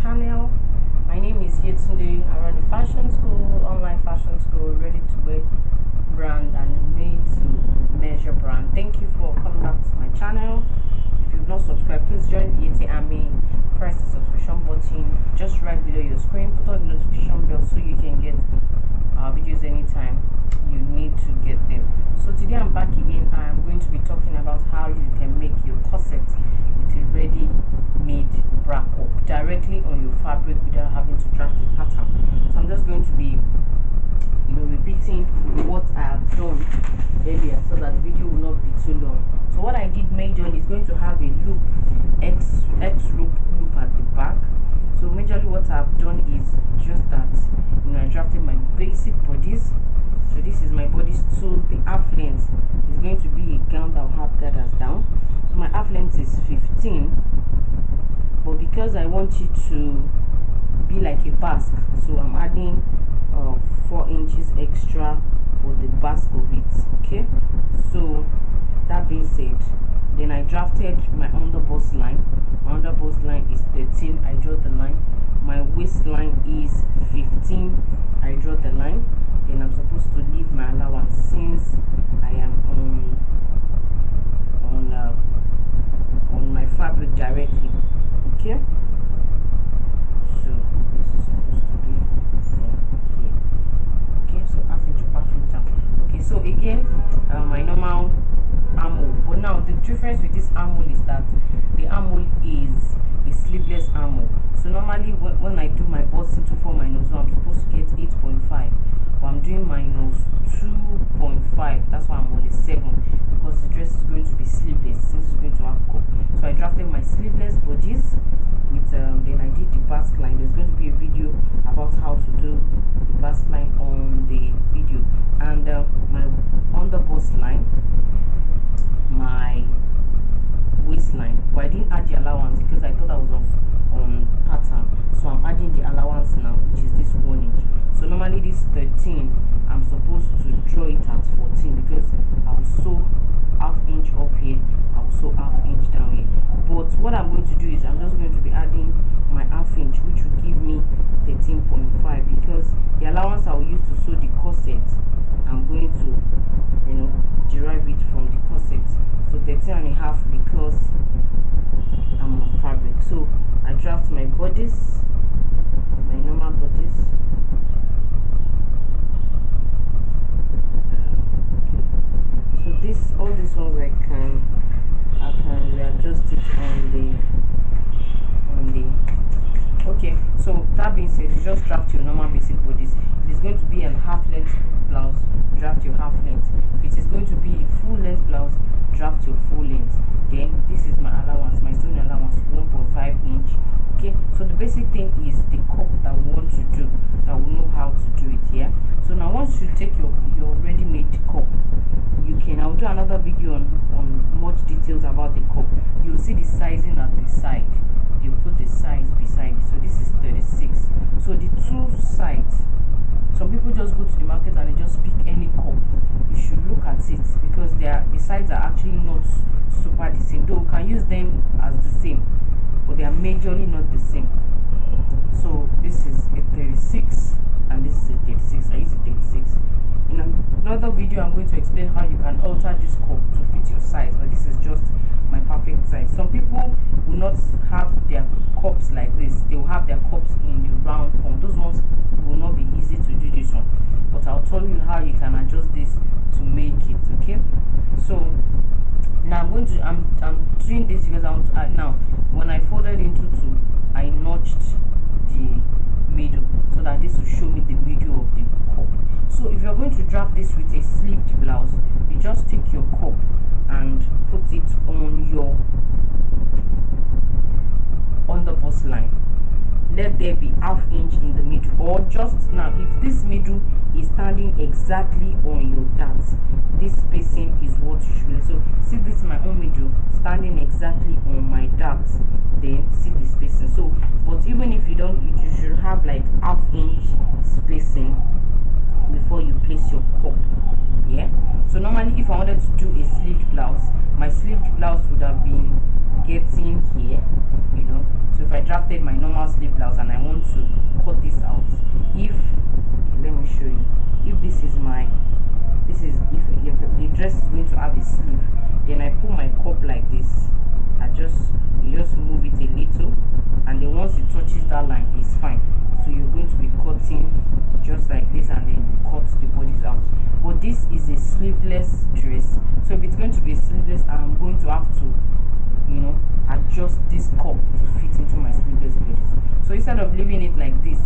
channel. My name is Yetunde. I run a fashion school, online fashion school, ready to wear brand and made to measure brand. Thank you for coming back to my channel. If you've not subscribed, please join the Yeti Army. Press the subscription button just right below your screen. Put on the notification bell so you can get our videos anytime you need to get them. So today I'm back again. I'm going to be talking about how you can make your corset with a ready-made bra cup directly on your fabric without having to draft a pattern. So I'm just going to be repeating what I have done earlier so that the video will not be too long. So what I did majorly is going to have a loop, X loop at the back. So majorly what I've done is just that I drafted my basic bodies. So this is my bodies to the half length is going to be a gown that will have gathers down. So my half length is 15, but because I want it to be like a basque, so I'm adding 4 inches extra for the basque of it. Okay, so that being said, then I drafted my underbust line. My underbust line is 13. I draw the line. My waistline is 15. I draw the line. Then I'm supposed to leave my allowance since I am on my fabric directly. Okay, so this is supposed to be from here. Okay, so half inch down. Okay, so again, my normal armhole, but now the difference with this armhole is that the armhole is a sleeveless armhole. So normally when I do my bust into 4 minus 1, I'm supposed to get 8.5, but I'm doing minus 2.5. That's why I'm on a 7, because the dress is going to be sleeveless since it's going to have cup. So I drafted my sleeveless bodies with then I did the basque line. There's going to be a video about how to do the basque line on the video, and my underbust line, my waistline, but I didn't add the allowance because I thought I was on pattern. So I'm adding the allowance now, which is this 1 inch. So normally this 13, I'm supposed to draw it at 14 because I'll sew half inch up here, I'll sew half inch down here. But what I'm going to do is I'm just going to be adding my half inch, which will give me 13.5, because the allowance I'll use to sew the corset, I'm going to derive it from the corset. So 13.5 because I'm on fabric. So I draft my bodies, my normal bodies. So all these ones I can readjust it on the okay. So that being said, you just draft your normal basic bodies. If it's going to be a half length blouse, draft your half length. If it is going to be a full length blouse, draft your full length. Then this is my allowance, my sewing allowance, 1.5 inch. Okay, so the basic thing is the cup that we want to do, so I will know how to do it. Yeah, so now once you take your ready-made cup, I'll do another video on much details about the cup. You'll see the sizing at the side. You put the size beside it. So this is 36. So the two sides, some people just go to the market and they just pick any cup. You should look at it because the sides are actually not super the same, though you can use them as the same, but they are majorly not the same. So this is a 36 and this is a 36. I use a 36. In another video I'm going to explain how you can alter this cup to fit your size, but this is just my perfect size. Some people will not have their cups like this. They will have their cups in the round form. Those ones will not be easy to do this one, but I'll tell you how you can adjust this to make it. Okay, so now I'm doing this because I want to add. Now when I folded into 2, I notched the middle so that this will show me the middle of the cup. So if you're going to draft this with a sleeved blouse, you just take your cup and put it on your underbust line. Let there be half inch in the middle, or just now if this middle is standing exactly on your dart, this spacing is what you should. So see, this is my own middle standing exactly on my dart, then see the spacing. So but even if you don't, you should have like half inch spacing before you place your cup. Yeah, so normally if I wanted to do a sleeved blouse, my sleeved blouse would have been getting here, so if I draft drafted my normal sleeve blouse and I want to cut this out, if okay, let me show you. If this is if the dress is going to have a sleeve, then I put my cup like this. You just move it a little, and then once it touches that line, it's fine. So you're going to be cutting just like this, and then you cut the bodies out. But this is a sleeveless dress, so if it's going to be sleeveless, I'm going to have to, you know, adjust this cup to fit into my sleeveless bodies. So instead of leaving it like this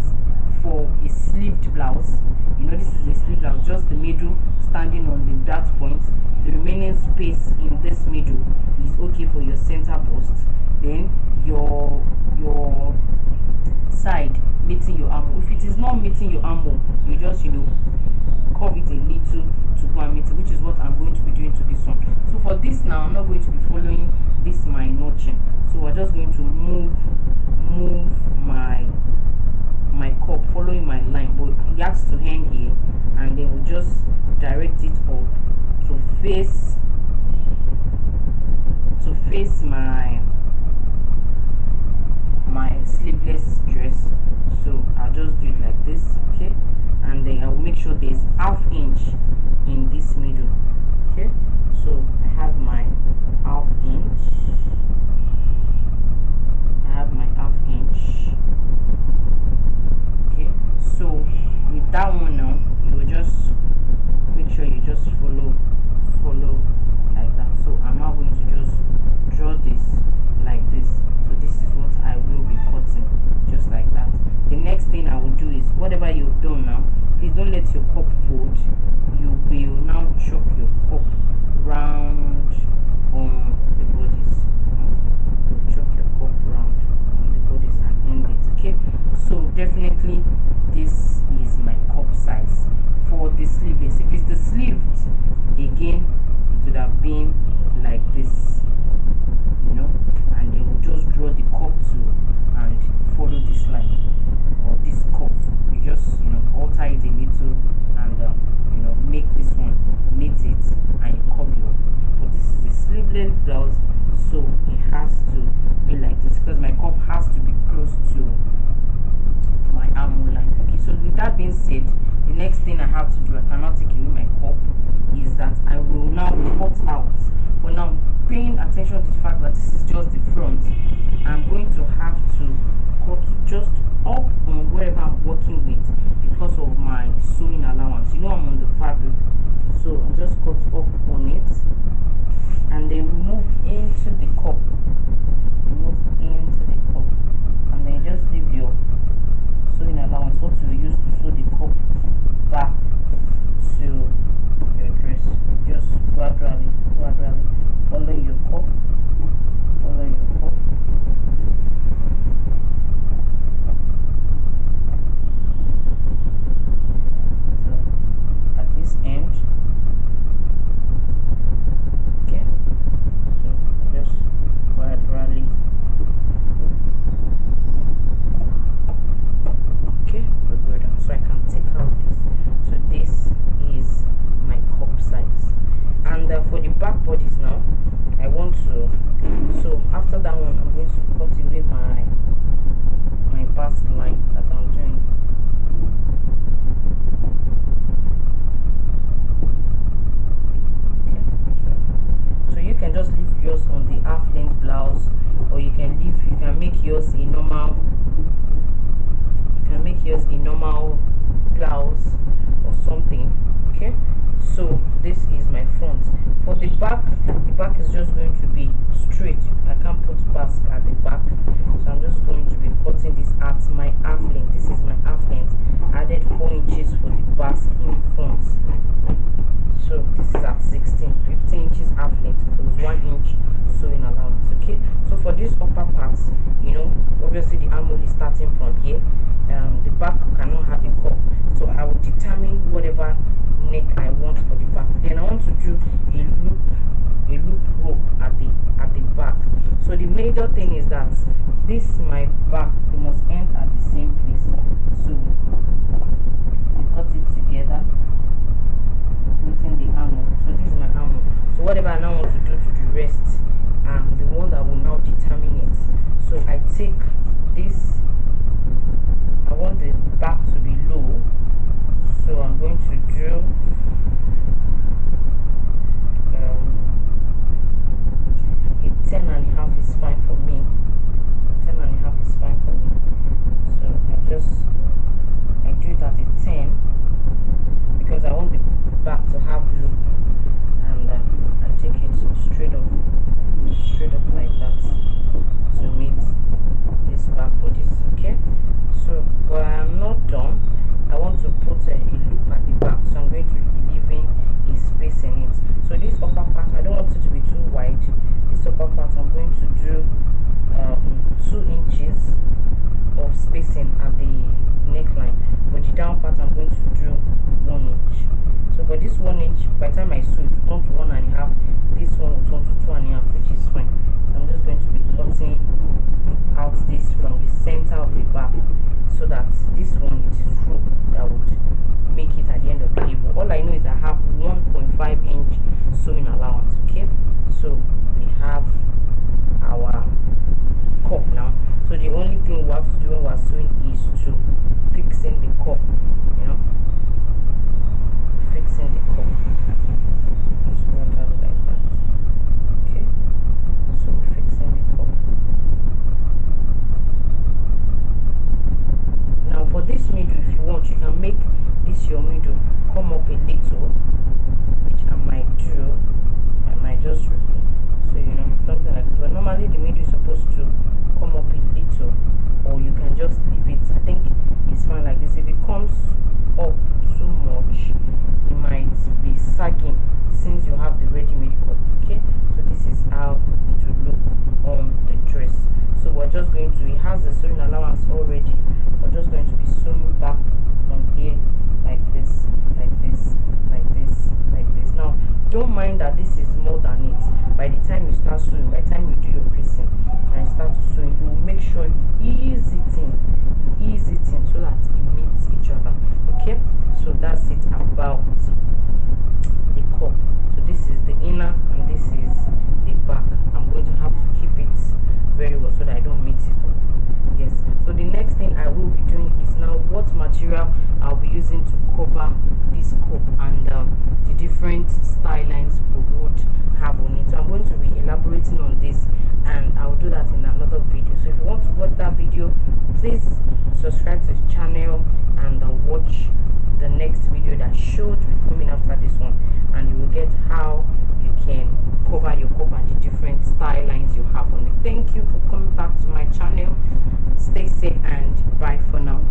for a sleeved blouse, you know, this is a sleeve blouse, just the middle standing on the dart point, the remaining space in this middle is okay for your center bust, then your side meeting your armhole. If it is not meeting your armhole, you just, you know, curve it a little to go and meet it, which is what I'm going to be doing to this one. So for this now, I'm not going to be following this my notching, so we're just going to move my cup following my line, but it has to end here, and then we'll just direct it up to face my sleeveless dress. So I'll just do it like this, okay, and then I'll make sure there's ½ inch in this middle, okay. So I have my ½ inch, okay. So with that one now, you will just make sure you just follow like that. So I'm now going to just draw this like this. So this is what I will be cutting, just like that. The next thing I will do is, whatever you've done now, please don't let your cup fold. You will now chuck your cup round on the bodies. You chuck your cup round on the bodies and end it, okay. So definitely this is my cup size for the sleeveless. If it's the sleeves, again, it would have been like this, you know, and then we'll just draw the cup to and follow this line or this curve. You just, you know, alter it a little and you know, make this one meet it, and you curve your. But this is a sleeveless blouse, so it has to be like this because my cup has to be close to my armhole line. Okay, so with that being said, the next thing I have to do, I cannot take away my cup, is that I will now cut out. But now, paying attention to the fact that this is just the front, I'm going to have to cut just up on wherever I'm working with because of my sewing allowance. You know, I'm on the fabric, so I'll just cut up on it, and then move into the cup. And then just leave your sewing allowance, what you use to sew the cup back to your dress. Just gradually follow your cup. So at this end, okay, so just gradually. Okay, we're good. So I can take out this. So this is my cup size. And for the back bodies now, I want to, so after that one, I'm going to cut away my Basque line that I'm doing. Okay, so you can just leave yours on the half length blouse, or you can make yours a normal. Make yours a normal blouse or something, okay. So this is my front. For the back is just going to be straight. I can't put Basque at the back, so I'm just going to be cutting this at my half length. This is my half length. Added 4 inches for the Basque in front, so this is at 15 inches half length plus 1 inch sewing allowance, okay. So for this upper part, you know, obviously the armhole is starting from here. The back cannot have a cup, so I will determine whatever neck I want for the back. Then I want to do a loop rope at the back. So the major thing is that this my back, they must end at the same place. So we cut it together, meeting the armhole. So this is my armhole. So whatever I now want to do to the rest, the one that will now determine it. So I take this this back bodies. Okay, so but I am not done. I want to put a loop at the back, so I'm going to be leaving a space in it. So this upper part, I don't want it to be too wide. This upper part, I'm going to do 2 inches of spacing at the neckline. For the down part, I'm going to do 1 inch. So for this 1 inch, by the time I sew it will turn to 1.5. This one will turn to 2.5, which is fine. So I'm just going to be cutting out this from the center of the back, so that this one, it is true, that would make it at the end of the cable. All I know is I have 1.5 inch sewing allowance. Okay, so we have our cup now. So the only thing we have to do when we're sewing is to fixing the cup, you know, fixing the cup. Just work out like that. Okay, so fixing the cup. Now for this middle, if you want, you can make this your middle come up a little, which I might do. I might just repeat, so you know, something like this. But normally the middle is supposed to come up a little, or you can just leave it. I think it's fine like this. If it comes up too much, it might be sagging since you have the ready-made cut. Okay, so this is how it will look on the dress. So we're just going to, it has the sewing allowance already, we're just going to be sewing back from here like this, like this, like this, like this. Now don't mind that this is more than it. By the time you start sewing, by the time you do your piecing and start to sew, you will make sure you ease it in, so that it meets each other. Okay, so that's it about the cup. So this is the inner and this is the back. I'm going to have to keep it very well so that I don't mix it up. Yes, so the next thing I will be doing is now what material I'll be using to cover this cup and the different stylines we would have on it. So I'm going to be elaborating on this, and I'll do that in another video. So if you want to watch that video, please subscribe to the channel and watch the next video that should be coming after this one, and you will get how you can cover your cup and the different stylines you have on it. Thank you for coming back to my channel. Stay safe and bye for now.